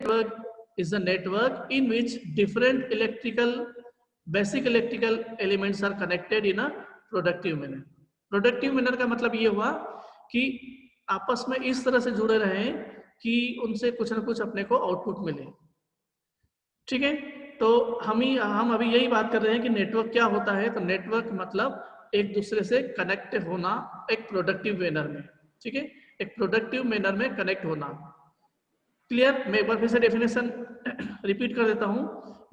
network is a network in which different basic electrical elements are connected in a productive manner. Productive manner का मतलब ये हुआ कि आपस में इस तरह से जुड़े रहें कि उनसे कुछ ना कुछ अपने को आउटपुट मिले। ठीक है, तो हम अभी यही बात कर रहे हैं कि नेटवर्क क्या होता है। तो नेटवर्क मतलब एक दूसरे से कनेक्ट होना एक प्रोडक्टिव मैनर में। ठीक है, एक प्रोडक्टिव मैनर में कनेक्ट होना। क्लियर? मैं एक बार फिर से डेफिनेशन रिपीट कर देता हूं।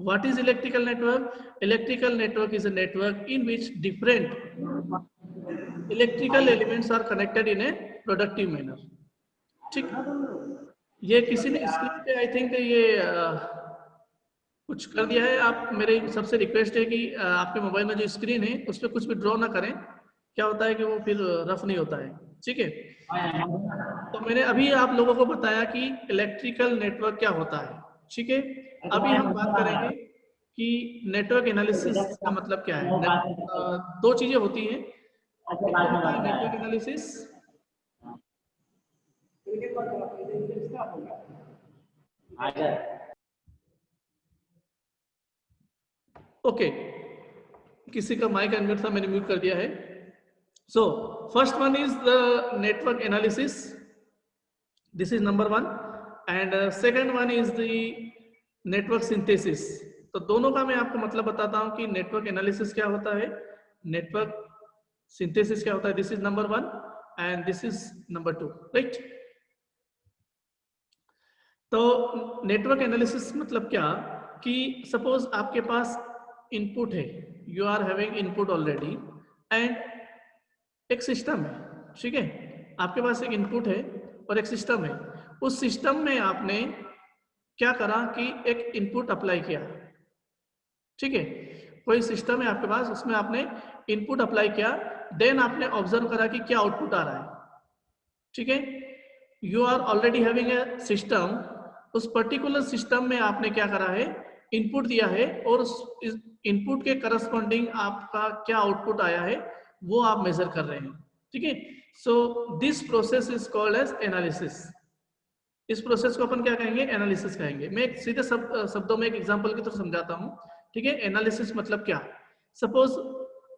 What is electrical network? Electrical network is a network in which different electrical elements are connected in a productive manner. ठीक, ये किसी ने स्क्रीन पे आई थिंक ये कुछ कर दिया है। आप, मेरे सबसे रिक्वेस्ट है कि आपके मोबाइल में जो स्क्रीन है उस पर कुछ भी ड्रॉ ना करें। क्या होता है कि वो फिर रफ नहीं होता है। ठीक है, तो मैंने अभी आप लोगों को बताया कि इलेक्ट्रिकल नेटवर्क क्या होता है। ठीक है, अभी हम बात करेंगे कि नेटवर्क एनालिसिस का मतलब क्या है। दो चीजें होती हैं, एक तो होता है नेटवर्क एनालिसिस, ओके, किसी का माइक अनम्यूट था, मैंने म्यूट कर दिया है। So first one is the network analysis, this is number one, and second one is the network synthesis. तो दोनों का मैं आपको मतलब बताता हूं कि नेटवर्क एनालिसिस क्या होता है, नेटवर्क सिंथेसिस क्या होता है। This is number one and this is number two, right. तो नेटवर्क एनालिसिस मतलब क्या कि सपोज आपके पास इनपुट है, you are having input already and एक सिस्टम है। ठीक है, आपके पास एक इनपुट है और एक सिस्टम है। उस सिस्टम में आपने क्या करा कि एक इनपुट अप्लाई किया। ठीक है, कोई सिस्टम है आपके पास, उसमें आपने इनपुट अप्लाई किया, देन आपने ऑब्जर्व करा कि क्या आउटपुट आ रहा है। ठीक है, you are already having a system, उस पर्टिकुलर सिस्टम में आपने क्या करा है, इनपुट दिया है और उस इनपुट के करस्पॉन्डिंग आपका क्या आउटपुट आया है वो आप मेजर कर रहे हैं। ठीक है, so this process is called as analysis. इस प्रोसेस को अपन क्या कहेंगे, एनालिसिस कहेंगे। मैं एक सीधे शब्दों में एक एग्जांपल की तरफ समझाता हूं। ठीक है, एनालिसिस मतलब क्या, सपोज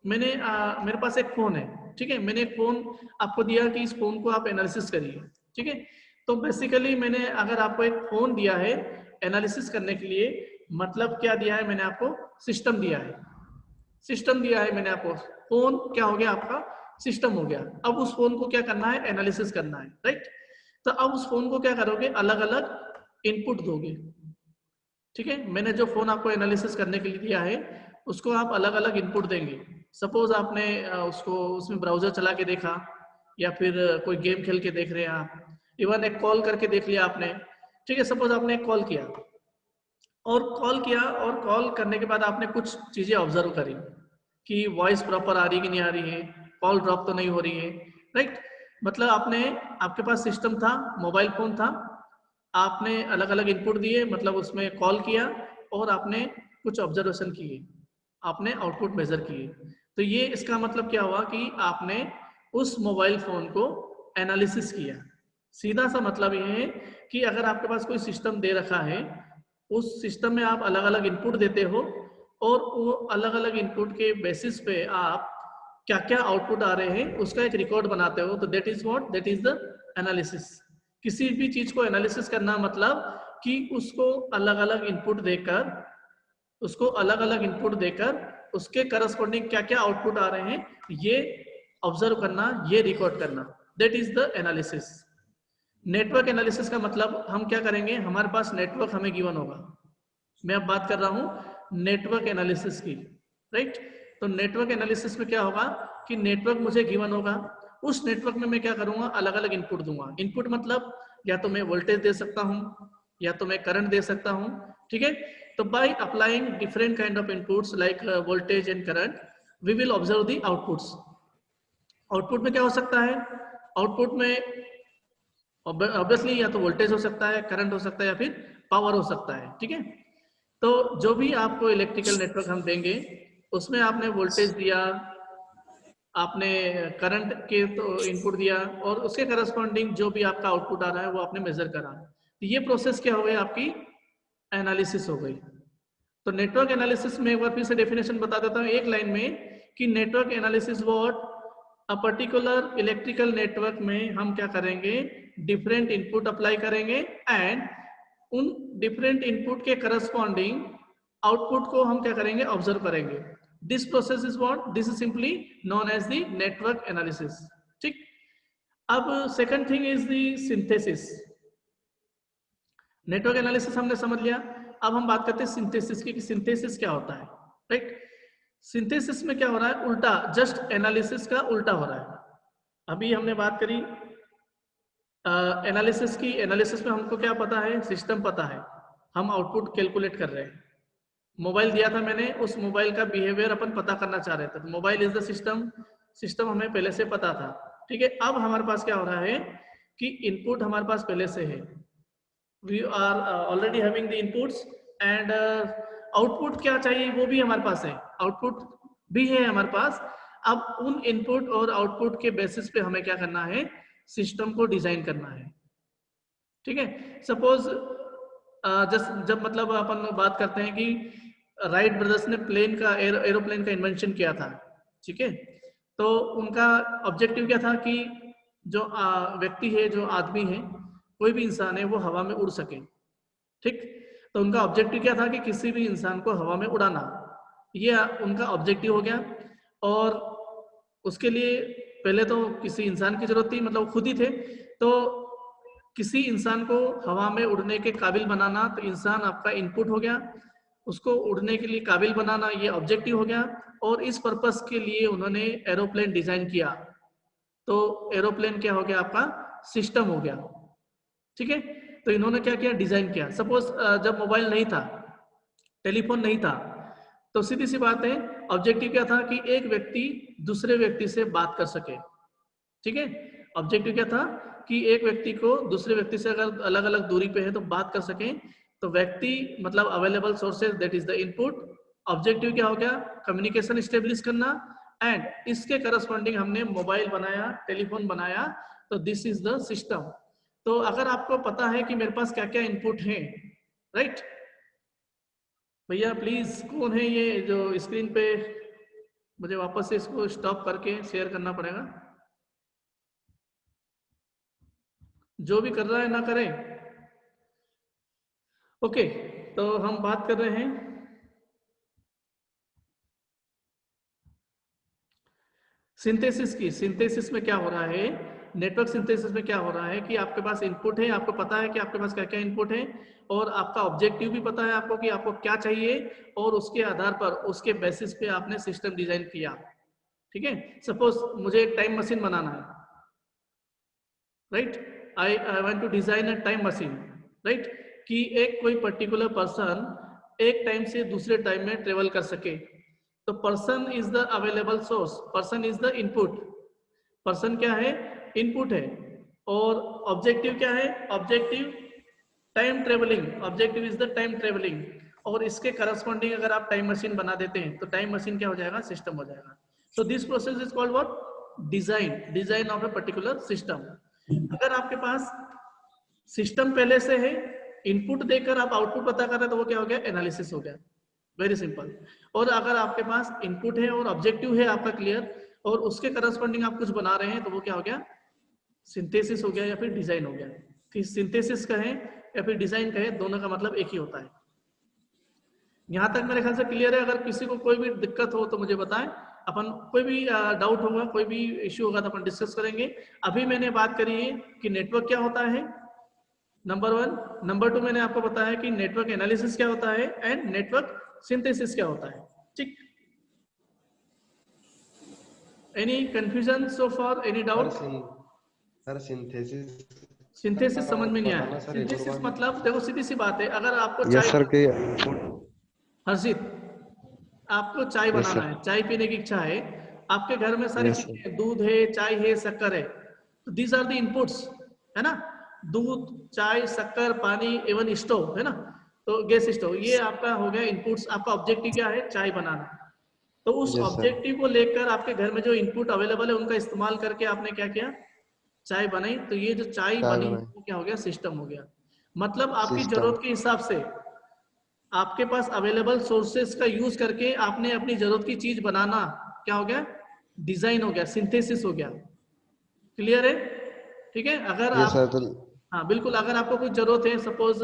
मेरे पास एक फोन है। ठीक है, मैंने एक फोन आपको दिया कि इस फोन को आप एनालिसिस करिए। ठीक है, तो बेसिकली मैंने अगर आपको एक फोन दिया है एनालिसिस करने के लिए, मतलब क्या दिया है मैंने आपको, सिस्टम दिया है। सिस्टम दिया है मैंने आपको, फोन क्या हो गया आपका, सिस्टम हो गया। अब उस फोन को क्या करना है, एनालिसिस करना है, राइट। तो अब उस फोन को क्या करोगे, अलग अलग इनपुट दोगे। ठीक है, मैंने जो फोन आपको एनालिसिस करने के लिए दिया है उसको आप अलग अलग इनपुट देंगे। सपोज आपने उसको उसमें ब्राउजर चला के देखा, या फिर कोई गेम खेल के देख रहे हैं आप, इवन एक कॉल करके देख लिया आपने। ठीक है, सपोज आपने एक कॉल किया और कॉल करने के बाद आपने कुछ चीजें ऑब्जर्व करी कि वॉइस प्रॉपर आ रही कि नहीं आ रही है, कॉल ड्रॉप तो नहीं हो रही है, राइट। मतलब आपके पास सिस्टम था, मोबाइल फोन था, आपने अलग अलग इनपुट दिए, मतलब उसमें कॉल किया और आपने कुछ ऑब्जर्वेशन किए, आपने आउटपुट मेजर किए। तो ये इसका मतलब क्या हुआ कि आपने उस मोबाइल फोन को एनालिसिस किया। सीधा सा मतलब ये है कि अगर आपके पास कोई सिस्टम दे रखा है, उस सिस्टम में आप अलग अलग इनपुट देते हो और वो अलग अलग इनपुट के बेसिस पे आप क्या क्या आउटपुट आ रहे हैं उसका एक रिकॉर्ड बनाते हो। तो that is what, that is the analysis. किसी भी चीज को एनालिसिस करना मतलब कि उसको अलग अलग इनपुट देकर उसके करस्पॉन्डिंग क्या क्या आउटपुट आ रहे हैं ये ऑब्जर्व करना, ये रिकॉर्ड करना, that is the analysis. Network analysis का मतलब हम क्या करेंगे, हमारे पास नेटवर्क हमें गिवन होगा। मैं अब बात कर रहा हूं नेटवर्क एनालिसिस की, राइट। तो नेटवर्क एनालिसिस में क्या होगा कि नेटवर्क मुझे गिवन होगा, उस नेटवर्क में मैं क्या करूंगा, अलग अलग इनपुट दूंगा। इनपुट मतलब या तो मैं वोल्टेज दे सकता हूं या तो मैं करंट दे सकता हूं। ठीक है, तो by applying different kind of inputs like voltage and current we will observe the outputs. Output में क्या हो सकता है, आउटपुट में ऑब्वियसली या तो वोल्टेज हो सकता है, करंट हो सकता है या फिर पावर हो सकता है। ठीक है, तो जो भी आपको इलेक्ट्रिकल नेटवर्क हम देंगे उसमें आपने वोल्टेज दिया, आपने करंट के तो इनपुट दिया और उसके करस्पॉन्डिंग जो भी आपका आउटपुट आ रहा है वो आपने मेजर करा। तो ये प्रोसेस क्या हो गई आपकी, एनालिसिस हो गई। तो नेटवर्क एनालिसिस में एक बार फिर से डेफिनेशन बता देता हूँ एक लाइन में कि network analysis what, a particular electrical network में हम क्या करेंगे, डिफरेंट इनपुट अप्लाई करेंगे एंड उन डिफरेंट इनपुट के करस्पॉन्डिंग आउटपुट को हम क्या करेंगे, ऑब्जर्व करेंगे। This process is what, this is simply known as the network analysis. ठीक, अब second thing is the synthesis. Network analysis हमने समझ लिया, अब हम बात करते हैं सिंथेसिस की, कि सिंथेसिस क्या होता है। राइट, सिंथेसिस में क्या हो रहा है, उल्टा, जस्ट एनालिसिस का उल्टा हो रहा है। अभी हमने बात करी एनालिसिस की, एनालिसिस में हमको क्या पता है, सिस्टम पता है, हम आउटपुट कैलकुलेट कर रहे हैं। मोबाइल दिया था मैंने, उस मोबाइल का बिहेवियर अपन पता करना चाह रहे थे, तो mobile is the system, system हमें पहले से पता था। ठीक है, अब हमारे पास क्या हो रहा है कि इनपुट हमारे पास पहले से है, we are already having the inputs and output क्या चाहिए वो भी हमारे पास है, आउटपुट भी है हमारे पास। अब उन इनपुट और आउटपुट के बेसिस पे हमें क्या करना है, सिस्टम को डिजाइन करना है। ठीक है, सपोज जब मतलब अपन बात करते हैं कि राइट ब्रदर्स ने प्लेन का एरोप्लेन का इन्वेंशन किया था। ठीक है, तो उनका ऑब्जेक्टिव क्या था कि जो व्यक्ति है, जो आदमी है, कोई भी इंसान है, वो हवा में उड़ सके। ठीक, तो उनका ऑब्जेक्टिव क्या था कि किसी भी इंसान को हवा में उड़ाना, ये उनका ऑब्जेक्टिव हो गया। और उसके लिए पहले तो किसी इंसान की जरूरत थी, मतलब खुद ही थे, तो किसी इंसान को हवा में उड़ने के काबिल बनाना, तो इंसान आपका इनपुट हो गया, उसको उड़ने के लिए काबिल बनाना ये ऑब्जेक्टिव हो गया। और इस पर्पस के लिए उन्होंने एरोप्लेन डिजाइन किया, तो एरोप्लेन क्या हो गया, आपका सिस्टम हो गया। ठीक है, तो इन्होंने क्या किया, डिजाइन किया। सपोज जब मोबाइल नहीं था, टेलीफोन नहीं था, तो सीधी सी बात है, ऑब्जेक्टिव क्या था कि एक व्यक्ति दूसरे व्यक्ति से बात कर सके। ठीक है, ऑब्जेक्टिव क्या था कि एक व्यक्ति को दूसरे व्यक्ति से अगर अलग अलग दूरी पे है तो बात कर सके। तो व्यक्ति मतलब available sources, that is the input. Objective क्या हो गया, कम्युनिकेशन स्टेब्लिश करना, एंड इसके करस्पॉन्डिंग हमने मोबाइल बनाया, टेलीफोन बनाया, तो दिस इज द सिस्टम। तो अगर आपको पता है कि मेरे पास क्या क्या इनपुट है, राइट। भैया प्लीज कौन है ये जो स्क्रीन पे, मुझे वापस से इसको स्टॉप करके शेयर करना पड़ेगा, जो भी कर रहा है ना करें। ओके, तो हम बात कर रहे हैं सिंथेसिस की। सिंथेसिस में क्या हो रहा है, नेटवर्क सिंथेसिस में क्या हो रहा है कि आपके पास इनपुट है, आपको पता है कि आपके पास क्या क्या इनपुट है, और आपका ऑब्जेक्टिव भी पता है आपको कि आपको क्या चाहिए, और उसके आधार पर, उसके बेसिस पे आपने सिस्टम डिजाइन किया। ठीक है, सपोज मुझे एक टाइम मशीन बनाना है, right, I want to design a time machine, right, कि एक कोई पर्टिकुलर पर्सन एक टाइम से दूसरे टाइम में ट्रेवल कर सके। तो person is the available source, person is the input. Person क्या है, इनपुट है। और ऑब्जेक्टिव क्या है, objective time travelling, objective is the time travelling. और इसके करस्पॉन्डिंग अगर आप टाइम मशीन बना देते हैं तो टाइम मशीन क्या हो जाएगा, सिस्टम हो जाएगा। सो this process is called what, design, design of a particular system. अगर आपके पास सिस्टम पहले से है, इनपुट देकर आप आउटपुट पता कर रहे हैं, तो वो क्या हो गया, एनालिसिस हो गया। Very simple. और अगर आपके पास इनपुट है और ऑब्जेक्टिव है आपका क्लियर, और उसके करस्पॉन्डिंग आप कुछ बना रहे हैं, तो वो क्या हो गया, सिंथेसिस हो गया या फिर डिजाइन हो गया। कि सिंथेसिस कहें या फिर डिजाइन कहें, दोनों का मतलब एक ही होता है। यहां तक मेरे ख्याल से क्लियर है। अगर किसी को कोई भी दिक्कत हो तो मुझे बताएं, अपन कोई भी डाउट होगा, कोई भी इश्यू होगा तो अपन डिस्कस करेंगे। अभी मैंने बात करी है कि नेटवर्क क्या होता है, नंबर 1। नंबर 2 मैंने आपको बताया कि नेटवर्क एनालिसिस क्या होता है एंड नेटवर्क सिंथेसिस क्या होता है। ठीक, any confusion so for, any doubt? Sir synthesis synthesis समझ में नहीं आया। बताना सर, एक और सिंथेसिस बार। मतलब देखो सीधी सी बात है, अगर आपको यस चाय, सर के। हर्षित, आपको चाय यस बनाना सर। है, चाय पीने की इच्छा है, आपके घर में सारी यस सर। चीजें, दूध है, चाय है, शक्कर है, तो दीज आर द इनपुट्स, है ना। दूध, चाय, शक्कर, पानी, इवन स्टोव, है ना, तो गैस स्टोव, ये आपका हो गया इनपुट्स। आपका ऑब्जेक्टिव क्या है, चाय बनाना। तो उस यस सर। ऑब्जेक्टिव को लेकर आपके घर में जो इनपुट अवेलेबल है उनका इस्तेमाल करके आपने क्या किया, चाय बनाई। तो ये जो चाय चाय बनी बनाए। वो क्या हो गया, सिस्टम हो गया। मतलब आपकी System. जरूरत के हिसाब से आपके पास अवेलेबल सोर्सेस का यूज करके आपने अपनी जरूरत की चीज बनाना क्या हो गया, डिजाइन हो गया, सिंथेसिस हो गया। क्लियर है? ठीक है। अगर Yes sir. आप, तो हाँ बिल्कुल, अगर आपको कुछ जरूरत है, सपोज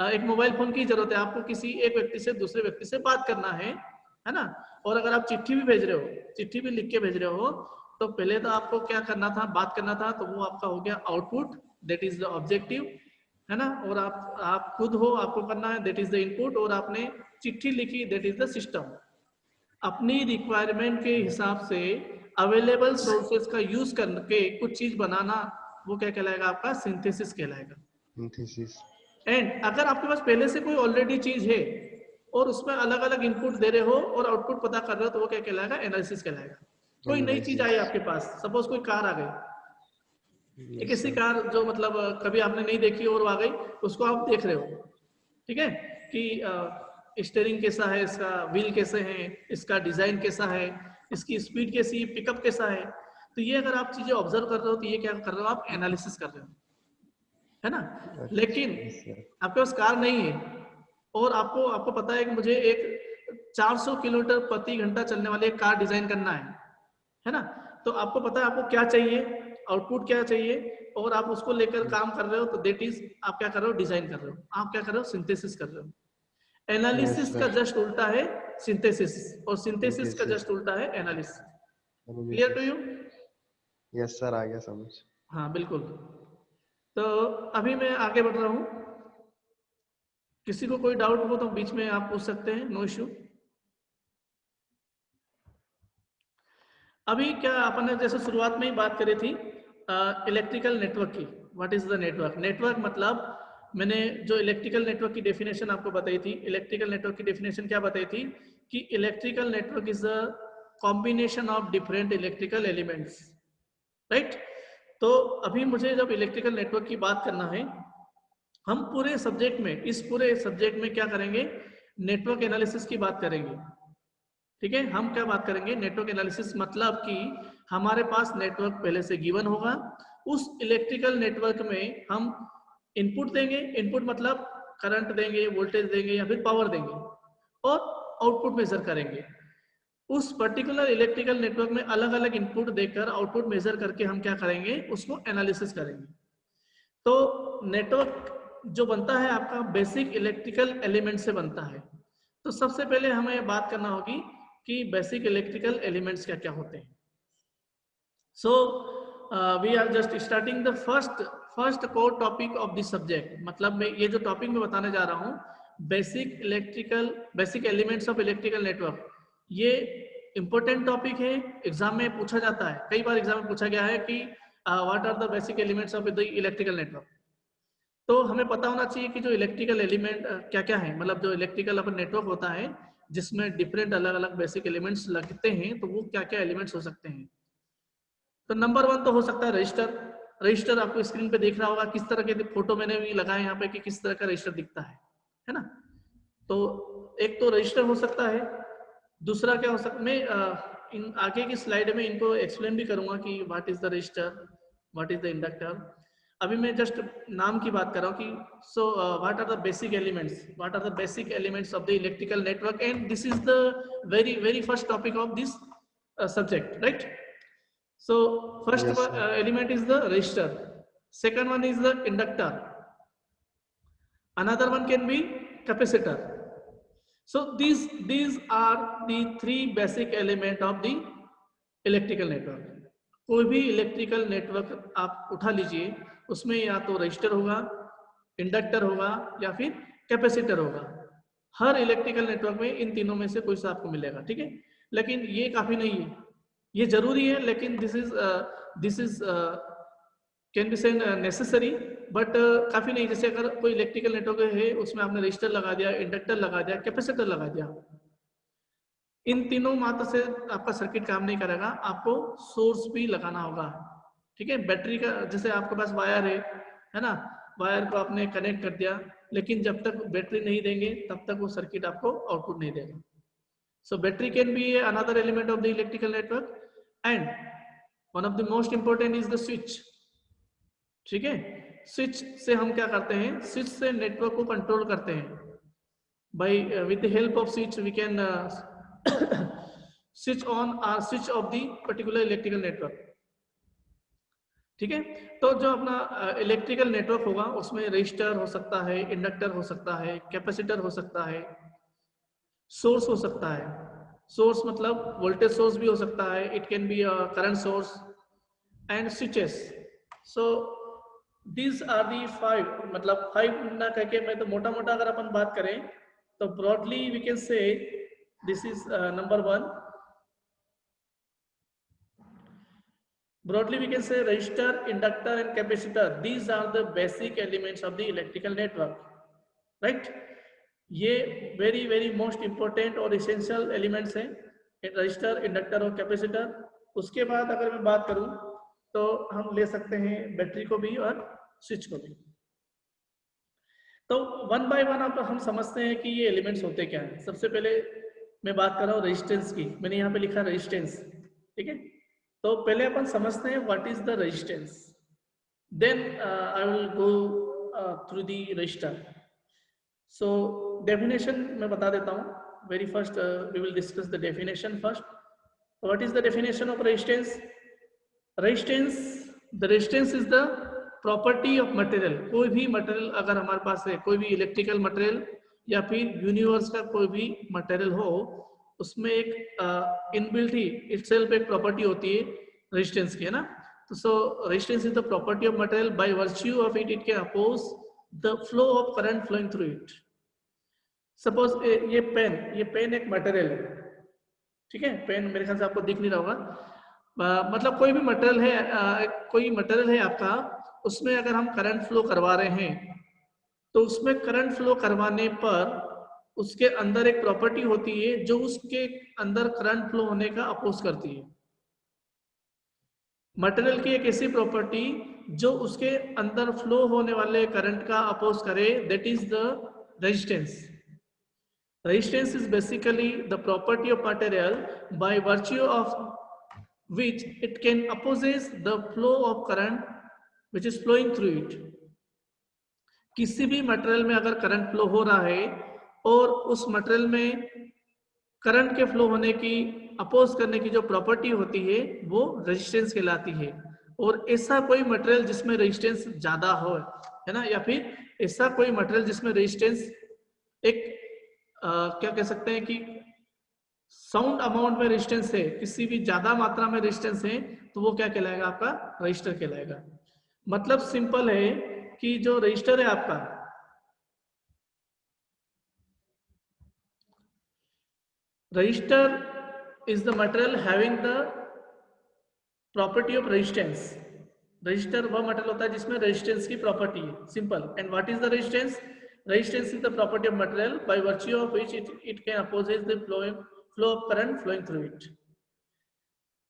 एक मोबाइल फोन की जरूरत है, आपको किसी एक व्यक्ति से दूसरे व्यक्ति से बात करना है ना, और अगर आप चिट्ठी भी भेज रहे हो, चिट्ठी भी लिख के भेज रहे हो, तो पहले तो आपको क्या करना था, बात करना था, तो वो आपका हो गया output, that is the objective, है ना, और आप खुद हो, आपको करना है, दैट इज द इनपुट, और आपने चिट्ठी लिखी, दैट इज द सिस्टम। अपनी रिक्वायरमेंट के हिसाब से अवेलेबल सोर्सेज का यूज करके कुछ चीज बनाना, वो क्या कहलाएगा, आपका सिंथेसिस कहलाएगा। synthesis. एंड अगर आपके पास पहले से कोई ऑलरेडी चीज है और उसमें अलग अलग इनपुट दे रहे हो और आउटपुट पता कर रहे हो, तो वो क्या कहलाएगा, एनालिसिस कहलाएगा। कोई नई चीज आई Analysis. आपके पास, सपोज कोई कार आ गई, एक Yes ऐसी sir. कार जो मतलब कभी आपने नहीं देखी और वो आ गई, उसको आप देख रहे हो, ठीक है, कि स्टीयरिंग कैसा है इसका, व्हील कैसे हैं, इसका डिजाइन कैसा है, इसकी स्पीड कैसी, पिकअप कैसा है। तो ये अगर आप चीजें ऑब्जर्व कर रहे हो, तो ये क्या कर रहे हो, आप एनालिसिस कर रहे हो, है ना। लेकिन Yes sir. आपके पास कार नहीं है और आपको आपको पता है कि मुझे एक 400 किलोमीटर प्रति घंटा चलने वाली एक कार डिजाइन करना है ना, तो आपको पता है आपको क्या चाहिए, आउटपुट क्या चाहिए, और आप उसको लेकर काम कर रहे हो, तो देट इज आप क्या कर रहे हो, डिजाइन कर रहे हो, आप क्या कर रहे हो, सिंथेसिस कर रहे हो। Yes analysis sir. का जस्ट उल्टा है सिंथेसिस, और सिंथेसिस का Synthesis. जस्ट उल्टा है analysis. Clear to Analysis. You? Yes sir. आ गया समझ. हाँ बिल्कुल। तो अभी मैं आगे बढ़ रहा हूँ, किसी को कोई डाउट हो तो बीच में आप पूछ सकते हैं, नो इश्यू। अभी क्या अपन ने जैसे शुरुआत में ही बात करी थी इलेक्ट्रिकल नेटवर्क की। What is the network? Network मतलब मैंने जो इलेक्ट्रिकल नेटवर्क की डेफिनेशन आपको बताई थी, इलेक्ट्रिकल नेटवर्क की डेफिनेशन क्या बताई थी कि electrical network is a combination of different electrical elements, right. तो अभी मुझे जब इलेक्ट्रिकल नेटवर्क की बात करना है, हम पूरे सब्जेक्ट में, इस पूरे सब्जेक्ट में क्या करेंगे, नेटवर्क एनालिसिस की बात करेंगे। ठीक है, हम क्या बात करेंगे, नेटवर्क एनालिसिस, मतलब कि हमारे पास नेटवर्क पहले से गिवन होगा, उस इलेक्ट्रिकल नेटवर्क में हम इनपुट देंगे, इनपुट मतलब करंट देंगे, वोल्टेज देंगे या फिर पावर देंगे, और आउटपुट मेजर करेंगे। उस पर्टिकुलर इलेक्ट्रिकल नेटवर्क में अलग अलग इनपुट देकर आउटपुट मेजर करके हम क्या करेंगे, उसको एनालिसिस करेंगे। तो नेटवर्क जो बनता है आपका बेसिक इलेक्ट्रिकल एलिमेंट से बनता है। तो सबसे पहले हमें बात करना होगी कि बेसिक इलेक्ट्रिकल एलिमेंट्स क्या क्या होते हैं। So we are just starting the first core topic of this subject. मतलब मैं ये जो टॉपिक में बताने जा रहा हूँ, basic elements of electrical network, ये इंपॉर्टेंट टॉपिक है, एग्जाम में पूछा जाता है, कई बार एग्जाम में पूछा गया है कि what are the basic elements of the electrical network. तो हमें पता होना चाहिए कि जो इलेक्ट्रिकल एलिमेंट क्या क्या है, मतलब जो इलेक्ट्रिकल अपन नेटवर्क होता है जिसमें डिफरेंट अलग अलग बेसिक एलिमेंट्स लगते हैं, तो वो क्या क्या एलिमेंट्स हो सकते हैं। तो नंबर 1 तो हो सकता है रजिस्टर। रजिस्टर आपको स्क्रीन पे देख रहा होगा, किस तरह के फोटो मैंने भी लगाए यहाँ पे कि किस तरह का रजिस्टर दिखता है ना। तो एक तो रजिस्टर हो सकता है, दूसरा क्या हो सकता, मैं इन आगे की स्लाइड में इनको एक्सप्लेन भी करूंगा कि what is the register, what is the inductor. अभी मैं जस्ट नाम की बात कर रहा हूँ कि so what are the basic elements, what are the basic elements of the electrical network, and this is the very very first topic of this subject, right. So first Yes sir. element is the resistor, second one is the inductor, another one can be capacitor. So these are the three basic element of the electrical network. कोई भी electrical network आप उठा लीजिए, उसमें या तो register होगा, inductor होगा या फिर कैपेसिटर होगा। हर इलेक्ट्रिकल नेटवर्क में इन तीनों में से कोई सा आपको मिलेगा, ठीक है। लेकिन ये काफी नहीं है, ये जरूरी है, लेकिन this is can be said necessary, but काफी नहीं। जैसे अगर कोई इलेक्ट्रिकल नेटवर्क है, उसमें आपने रजिस्टर लगा दिया, इंडक्टर लगा दिया, कैपेसिटर लगा दिया, इन तीनों मात्र से आपका सर्किट काम नहीं करेगा, आपको सोर्स भी लगाना होगा, ठीक है। बैटरी का जैसे आपके पास वायर है ना, वायर को आपने कनेक्ट कर दिया, लेकिन जब तक बैटरी नहीं देंगे तब तक वो सर्किट आपको आउटपुट नहीं देगा। So battery can be another element of the electrical network, and one of the most important is the switch, ठीक है। स्विच से हम क्या करते हैं, स्विच से नेटवर्क को कंट्रोल करते हैं. By with the help of switch we can switch on और switch off the particular electrical network. ठीक है. तो जो अपना इलेक्ट्रिकल नेटवर्क होगा उसमें रजिस्टर हो सकता है, इंडक्टर हो सकता है, कैपेसिटर हो सकता है, सोर्स हो सकता है. सोर्स मतलब वोल्टेज सोर्स भी हो सकता है, it can be current source and switches. So these are the 5, मतलब 5 ना कह के मैं तो मोटा मोटा अगर अपन बात करें तो broadly we can say this is number 1. Broadly, we can say resistor, inductor, and capacitor. These are the basic elements of the electrical network, right? ये very most important और essential elements हैं, resistor, inductor और capacitor. उसके बाद अगर मैं बात करूं तो हम ले सकते हैं बैटरी को भी और स्विच को भी. तो वन बाय वन अब हम समझते हैं कि ये एलिमेंट्स होते क्या हैं. सबसे पहले मैं बात कर रहा हूँ रेजिस्टेंस की. मैंने यहाँ पे लिखा रेजिस्टेंस. ठीक है. तो पहले अपन समझते हैं what is the resistance, then I will go through the register. So definition मैं बता देता हूँ. Very first we will discuss the definition first. What is the definition of resistance? Resistance, the resistance is the property of material. कोई भी material अगर हमारे पास है, कोई भी इलेक्ट्रिकल मटेरियल या फिर यूनिवर्स का कोई भी मटेरियल हो, उसमें एक इनबिल्ट ही इटसेल्फ एक प्रॉपर्टी होती है रेजिस्टेंस की, है ना. तो so resistance is the property of material. By virtue of it it can oppose the flow of current flowing through it. Suppose ये पेन एक मटेरियल है. ठीक है. पेन मेरे ख्याल से आपको दिख नहीं रहा होगा. मतलब कोई भी मटेरियल है, कोई मटेरियल है आपका, उसमें अगर हम करंट फ्लो करवा रहे हैं तो उसमें करंट फ्लो करवाने पर उसके अंदर एक प्रॉपर्टी होती है जो उसके अंदर करंट फ्लो होने का अपोज करती है. मटेरियल की एक ऐसी प्रॉपर्टी जो उसके अंदर फ्लो होने वाले करंट का अपोज करे, that is the resistance. Resistance is basically the property of material by virtue of which it can opposes the flow of current which is flowing through it. किसी भी material में अगर current flow हो रहा है और उस मटेरियल में करंट के फ्लो होने की अपोज करने की जो प्रॉपर्टी होती है वो रेजिस्टेंस कहलाती है. और ऐसा कोई मटेरियल जिसमें रेजिस्टेंस ज्यादा हो, है ना, या फिर ऐसा कोई मटेरियल जिसमें रेजिस्टेंस एक क्या कह सकते हैं कि साउंड अमाउंट में रेजिस्टेंस है, किसी भी ज्यादा मात्रा में रेजिस्टेंस है, तो वो क्या कहलाएगा? आपका रजिस्टर कहलाएगा. मतलब सिंपल है कि जो रजिस्टर है आपका, register is the material having the property of resistance. Register वह मटेरियल होता है जिसमें रेजिस्टेंस की प्रॉपर्टी है. Simple. And what is the resistance? Resistance is the property of material by virtue of which it can oppose the flow of current flowing through it.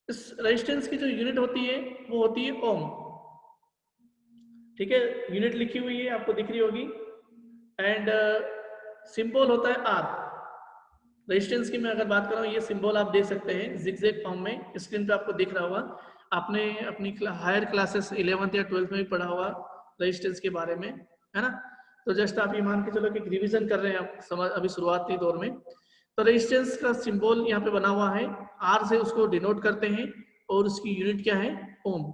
इस resistance की जो unit होती है वो होती है ओम. ठीक है. यूनिट लिखी हुई है, आपको दिख रही होगी. एंड सिंबल होता है आर. रेजिस्टेंस की मैं अगर बात कर रहा हूँ, ये सिंबल आप देख सकते हैं जिगजैग फॉर्म में. स्क्रीन पे आपको दिख रहा होगा. आपने अपनी हायर क्लासेस 11th या 12th में भी पढ़ा होगा रेजिस्टेंस के बारे में, है ना. तो जस्ट आप ये मान के चलो कि रिवीजन कर रहे हैं आप, समझ अभी शुरुआती दौर में. तो रेजिस्टेंस का सिंबल यहाँ पे बना हुआ है, आर से उसको डिनोट करते हैं और उसकी यूनिट क्या है? ओम.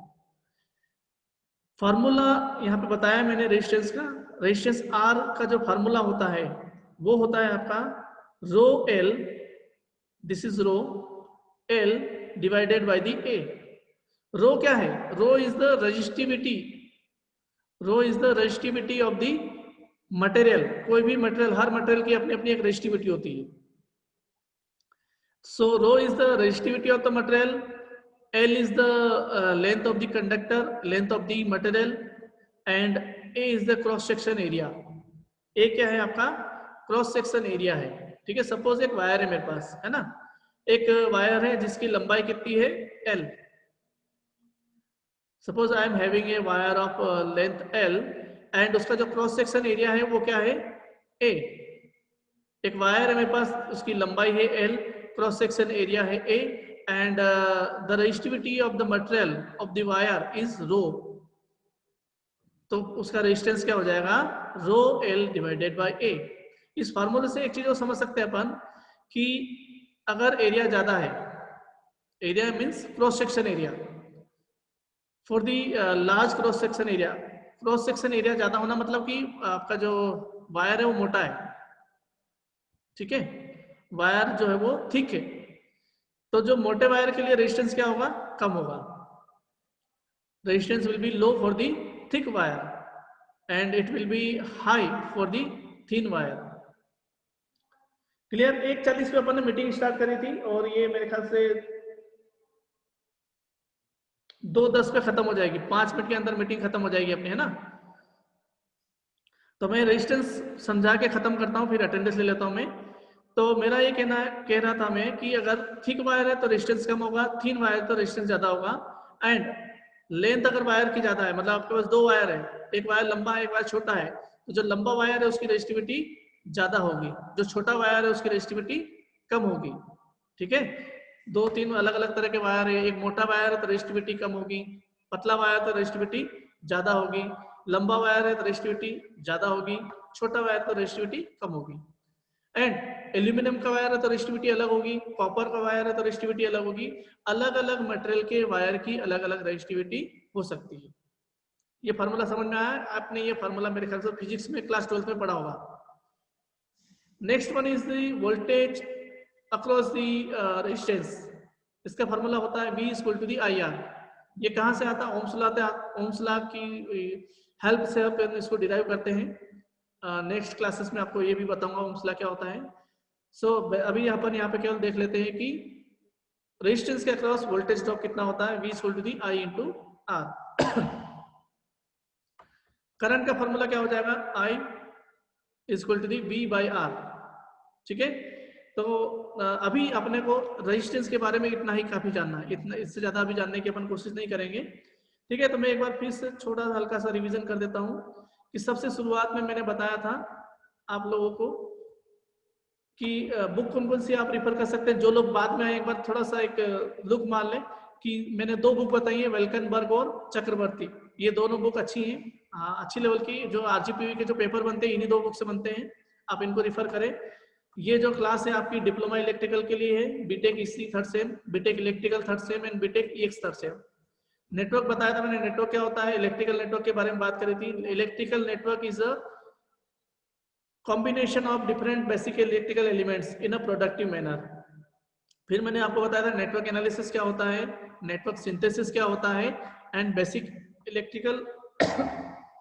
फार्मूला यहाँ पे बताया मैंने रेजिस्टेंस का. रेजिस्टेंस आर का जो फार्मूला होता है वो होता है आपका rho L, this is rho L divided by the A. Rho क्या है? Rho is the resistivity. Rho is the resistivity of the material. कोई भी मटेरियल, हर मटेरियल की अपनी अपनी एक रेजिस्टिविटी होती है. So rho is the resistivity of the material, L is the length of the conductor, length of the material, and A is the cross section area. A क्या है आपका? क्रॉस सेक्शन एरिया है. ठीक है. Suppose एक wire है मेरे पास, है ना. एक वायर है जिसकी लंबाई कितनी है? L. Suppose I am having a wire of length L and उसका जो क्रॉस सेक्शन एरिया है वो क्या है? ए. एक वायर है मेरे पास, उसकी लंबाई है एल, क्रॉस सेक्शन एरिया है A, and the resistivity of the material of the wire is rho. तो उसका रेजिस्टेंस क्या हो जाएगा, rho L divided by A. इस फार्मूले से एक चीज और समझ सकते हैं अपन कि अगर एरिया ज्यादा है, area means cross section area, for the large cross section area, cross section area ज्यादा होना मतलब कि आपका जो वायर है वो मोटा है, ठीक है, वायर जो है वो थिक है, तो जो मोटे वायर के लिए रेजिस्टेंस क्या होगा, कम होगा। Resistance will be low for the thick wire and it will be high for the thin wire. Clear. 1:40 पे अपन ने मीटिंग स्टार्ट करी थी और ये मेरे ख्याल से 2:10 पे खत्म हो जाएगी, 5 मिनट के अंदर मीटिंग खत्म हो जाएगी अपनी, है ना। तो मैं रेजिस्टेंस समझा के खत्म करता हूँ, फिर अटेंडेंस ले लेता हूँ मैं। तो मेरा ये कह रहा था मैं कि अगर थिक वायर है तो रेजिस्टेंस कम होगा, थिन वायर तो रेजिस्टेंस ज्यादा होगा। एंड लेंथ अगर वायर की ज्यादा है, मतलब आपके पास 2 वायर है, एक वायर लंबा है एक वायर छोटा है, तो जो लंबा वायर है उसकी रेजिस्टिविटी ज्यादा होगी, जो छोटा वायर है उसकी रेजिस्टिविटी कम होगी, ठीक है। 2-3 अलग अलग तरह के वायर है, एक मोटा वायर है तो रेजिस्टिविटी कम होगी, पतला वायर तो रेजिस्टिविटी ज्यादा होगी, लंबा वायर है तो रेजिस्टिविटी ज्यादा होगी, छोटा वायर तो रेजिस्टिविटी कम होगी। एंड एल्यूमिनियम का वायर है तो रेजिस्टिविटी अलग होगी, कॉपर का वायर है तो रेजिस्टिविटी अलग होगी। अलग अलग मटेरियल के वायर की अलग अलग रेजिस्टिविटी हो सकती है। ये फार्मूला समझ में आया आपने? ये फार्मूला मेरे ख्याल से फिजिक्स में क्लास 12 में पढ़ा होगा। Next one is the voltage across the resistance. इसका फार्मूला होता है V equal to the IR। ये कहाँ से आता है? ओम्स लॉ की हेल्प से अपन इसको डिराइव करते हैं। नेक्स्ट क्लासेस में आपको ये भी बताऊंगा ओम्स लॉ क्या होता है। सो अभी अपन यहाँ पे केवल देख लेते हैं कि रेजिस्टेंस के अक्रॉस वोल्टेज ड्रॉप कितना होता है, V equal to the I into R। Current का फॉर्मूला क्या हो जाएगा, I equal to the V by R, ठीक है। तो अभी अपने को रेजिस्टेंस के बारे में इतना ही काफी जानना है, इतना, इससे ज्यादा अभी जानने की अपन कोशिश नहीं करेंगे, ठीक है। तो मैं एक बार फिर से छोटा हल्का सा रिवीजन कर देता हूँ कि सबसे शुरुआत में मैंने बताया था आप लोगों को कि बुक कौन कौन सी आप रिफर कर सकते हैं। जो लोग बाद में आए एक बार थोड़ा सा एक लुक मार लें कि मैंने 2 बुक बताई है, वेल्कनबर्ग और चक्रवर्ती। ये दोनों बुक अच्छी हैं, हाँ अच्छी लेवल की, जो RGPV के जो पेपर बनते हैं इन्हीं 2 बुक से बनते हैं, आप इनको रिफर करें। ये जो क्लास है आपकी डिप्लोमा इलेक्ट्रिकल के लिए है, BTech EC 3rd sem, BTech electrical 3rd sem and BTech EX 3rd sem. Network बताया था मैंने, नेटवर्क क्या होता है, इलेक्ट्रिकल नेटवर्क के बारे में बात करी थी। Electrical network is a combination of different basic electrical elements in a productive manner. फिर मैंने आपको बताया था नेटवर्क एनालिसिस क्या होता है, नेटवर्क सिंथेसिस क्या होता है एंड बेसिक इलेक्ट्रिकल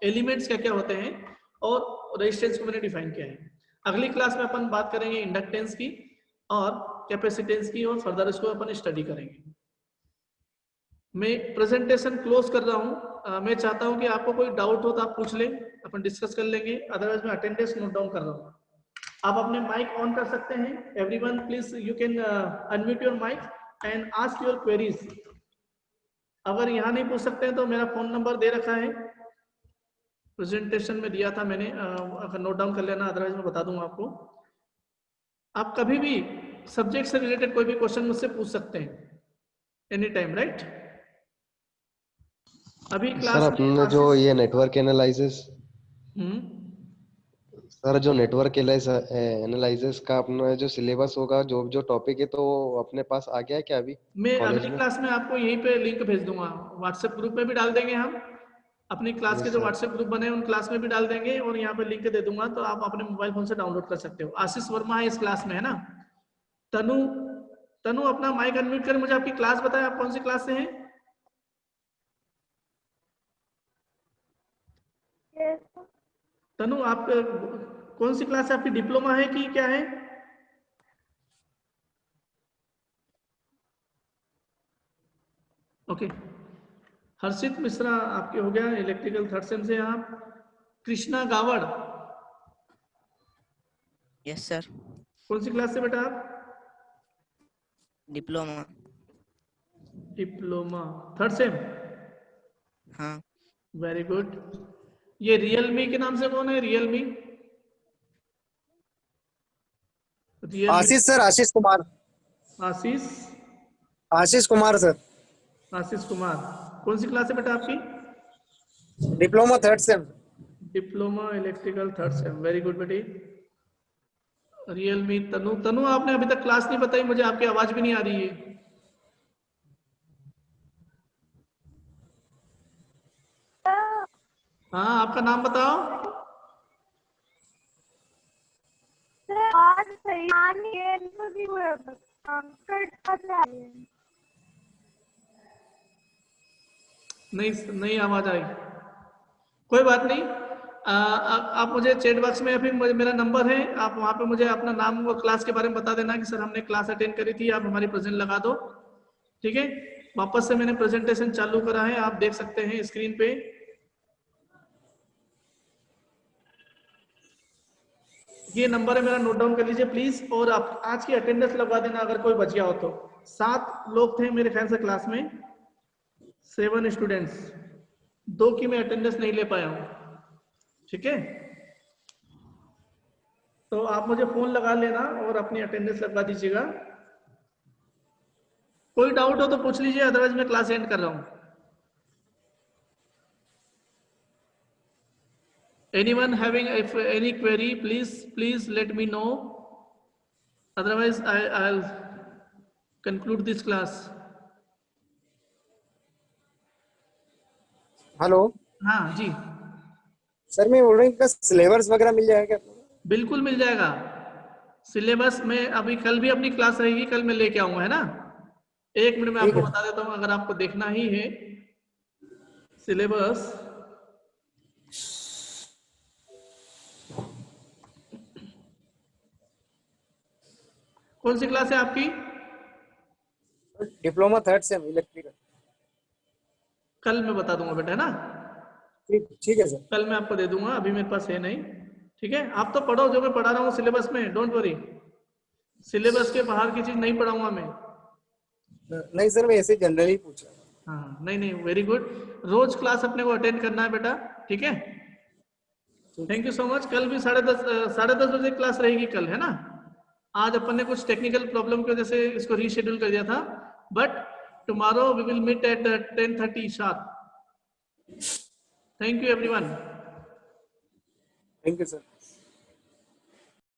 एलिमेंट्स क्या क्या होते हैं, और रेजिस्टेंस को मैंने डिफाइन किया है। अगली क्लास में अपन बात करेंगे इंडक्टेंस की और कैपेसिटेंस की, और फर्दर इसको अपन स्टडी करेंगे। मैं प्रेजेंटेशन क्लोज कर रहा हूँ। मैं चाहता हूँ कि आपको कोई डाउट हो तो आप पूछ लें, अपन डिस्कस कर लेंगे, अदरवाइज मैं अटेंडेंस नोट डाउन कर रहा हूँ। आप अपने माइक ऑन कर सकते हैं। Everyone please you can unmute your mic and ask your queries. अगर यहाँ नहीं पूछ सकते हैं तो मेरा फोन नंबर दे रखा है, प्रेजेंटेशन में दिया था मैंने, अगर नोट डाउन कर लेना, अदरवाइज मैं बता दूंगा आपको। आप कभी भी सब्जेक्ट से रिलेटेड कोई भी क्वेश्चन मुझसे पूछ सकते हैं एनी टाइम, राइट। अभी सर क्लास में अपने जो ये नेटवर्क एनालिसिस, सर जो नेटवर्क एनालिसिस का अपना जो सिलेबस होगा, जो जो टॉपिक है, तो अपने पास आ गया है क्या अभी मैं कॉलेज अगली में? क्लास में आपको यहीं पे लिंक भेज दूंगा, व्हाट्सएप ग्रुप में भी डाल देंगे हम, अपनी क्लास के यस जो सर। व्हाट्सएप ग्रुप बने हैं उन क्लास में भी डाल देंगे, और यहाँ पे लिंक दे दूंगा, तो आप अपने मोबाइल फोन से डाउनलोड कर सकते हो। आशीष वर्मा है इस क्लास में, है ना। तनु, तनु अपना माइक अनम्यूट कर मुझे आपकी क्लास बताएं, आप कौन सी क्लास से हैं। तनु आप कौन सी क्लास है आपकी, डिप्लोमा है कि क्या है? ओके। हर्षित मिश्रा आपके हो गया इलेक्ट्रिकल 3rd सेम से आप। Krishna Gawad yes sir. कौन सी क्लास से बेटा आप? डिप्लोमा। डिप्लोमा 3rd सेम, हाँ। Very good. ये रियलमी के नाम से कौन है, Realme? Realme Ashish sir, Ashish Kumar. Ashish, Ashish Kumar sir. Ashish Kumar कौन सी क्लास है बेटा आपकी? Diploma third sem. Diploma electrical third sem, very good बेटी। रियलमी तनु, तनु आपने अभी तक क्लास नहीं बताई मुझे, आपकी आवाज भी नहीं आ रही है। हाँ आपका नाम बताओ। नहीं नहीं आवाज आई, कोई बात नहीं। आप मुझे चैट बॉक्स में या फिर मेरा नंबर है, आप वहाँ पे मुझे अपना नाम और क्लास के बारे में बता देना कि सर हमने क्लास अटेंड करी थी, आप हमारी प्रेजेंट लगा दो, ठीक है। वापस से मैंने प्रेजेंटेशन चालू करा है, आप देख सकते हैं स्क्रीन पे। ये नंबर है मेरा, नोट डाउन कर लीजिए प्लीज। और आप आज की अटेंडेंस लगवा देना अगर कोई बच गया हो तो। 7 लोग थे मेरे ख्याल से क्लास में, 7 स्टूडेंट्स, 2 की मैं अटेंडेंस नहीं ले पाया हूँ, ठीक है। तो आप मुझे फोन लगा लेना और अपनी अटेंडेंस लगवा दीजिएगा। कोई डाउट हो तो पूछ लीजिए, अदरवाइज मैं क्लास एंड कर रहा हूँ। Anyone having any query, please let me know. Otherwise, I'll conclude this class. Hello हाँ जी, सर, मैं बोल रहा हूँ सिलेबस वगैरह मिल जाएगा? बिल्कुल मिल जाएगा। सिलेबस में अभी कल भी अपनी क्लास रहेगी, कल मैं लेके आऊंगा, है ना। 1 मिनट में ठीक आपको है। बता देता हूँ, अगर आपको देखना ही है सिलेबस। कौन सी क्लास है आपकी? Diploma third same electrical. कल मैं बता दूंगा बेटा, है ना। ठीक है सर। कल मैं आपको दे दूंगा, अभी मेरे पास है नहीं, ठीक है। आप तो पढ़ो जो मैं पढ़ा रहा हूँ सिलेबस में, डोंट वरी। सिलेबस के बाहर की चीज नहीं पढ़ाऊंगा मैं। नहीं सर, मैं ऐसे जनरली पूछ रहा हूँ। हाँ नहीं नहीं, वेरी गुड। रोज क्लास अपने को अटेंड करना है बेटा, ठीक है। Thank you so much. कल भी 10:30 बजे क्लास रहेगी कल, है ना। आज अपन ने कुछ टेक्निकल प्रॉब्लम की वजह से इसको रीशेड्यूल कर दिया था, but tomorrow we will meet at 10:30 sharp. Thank you everyone. Thank you sir.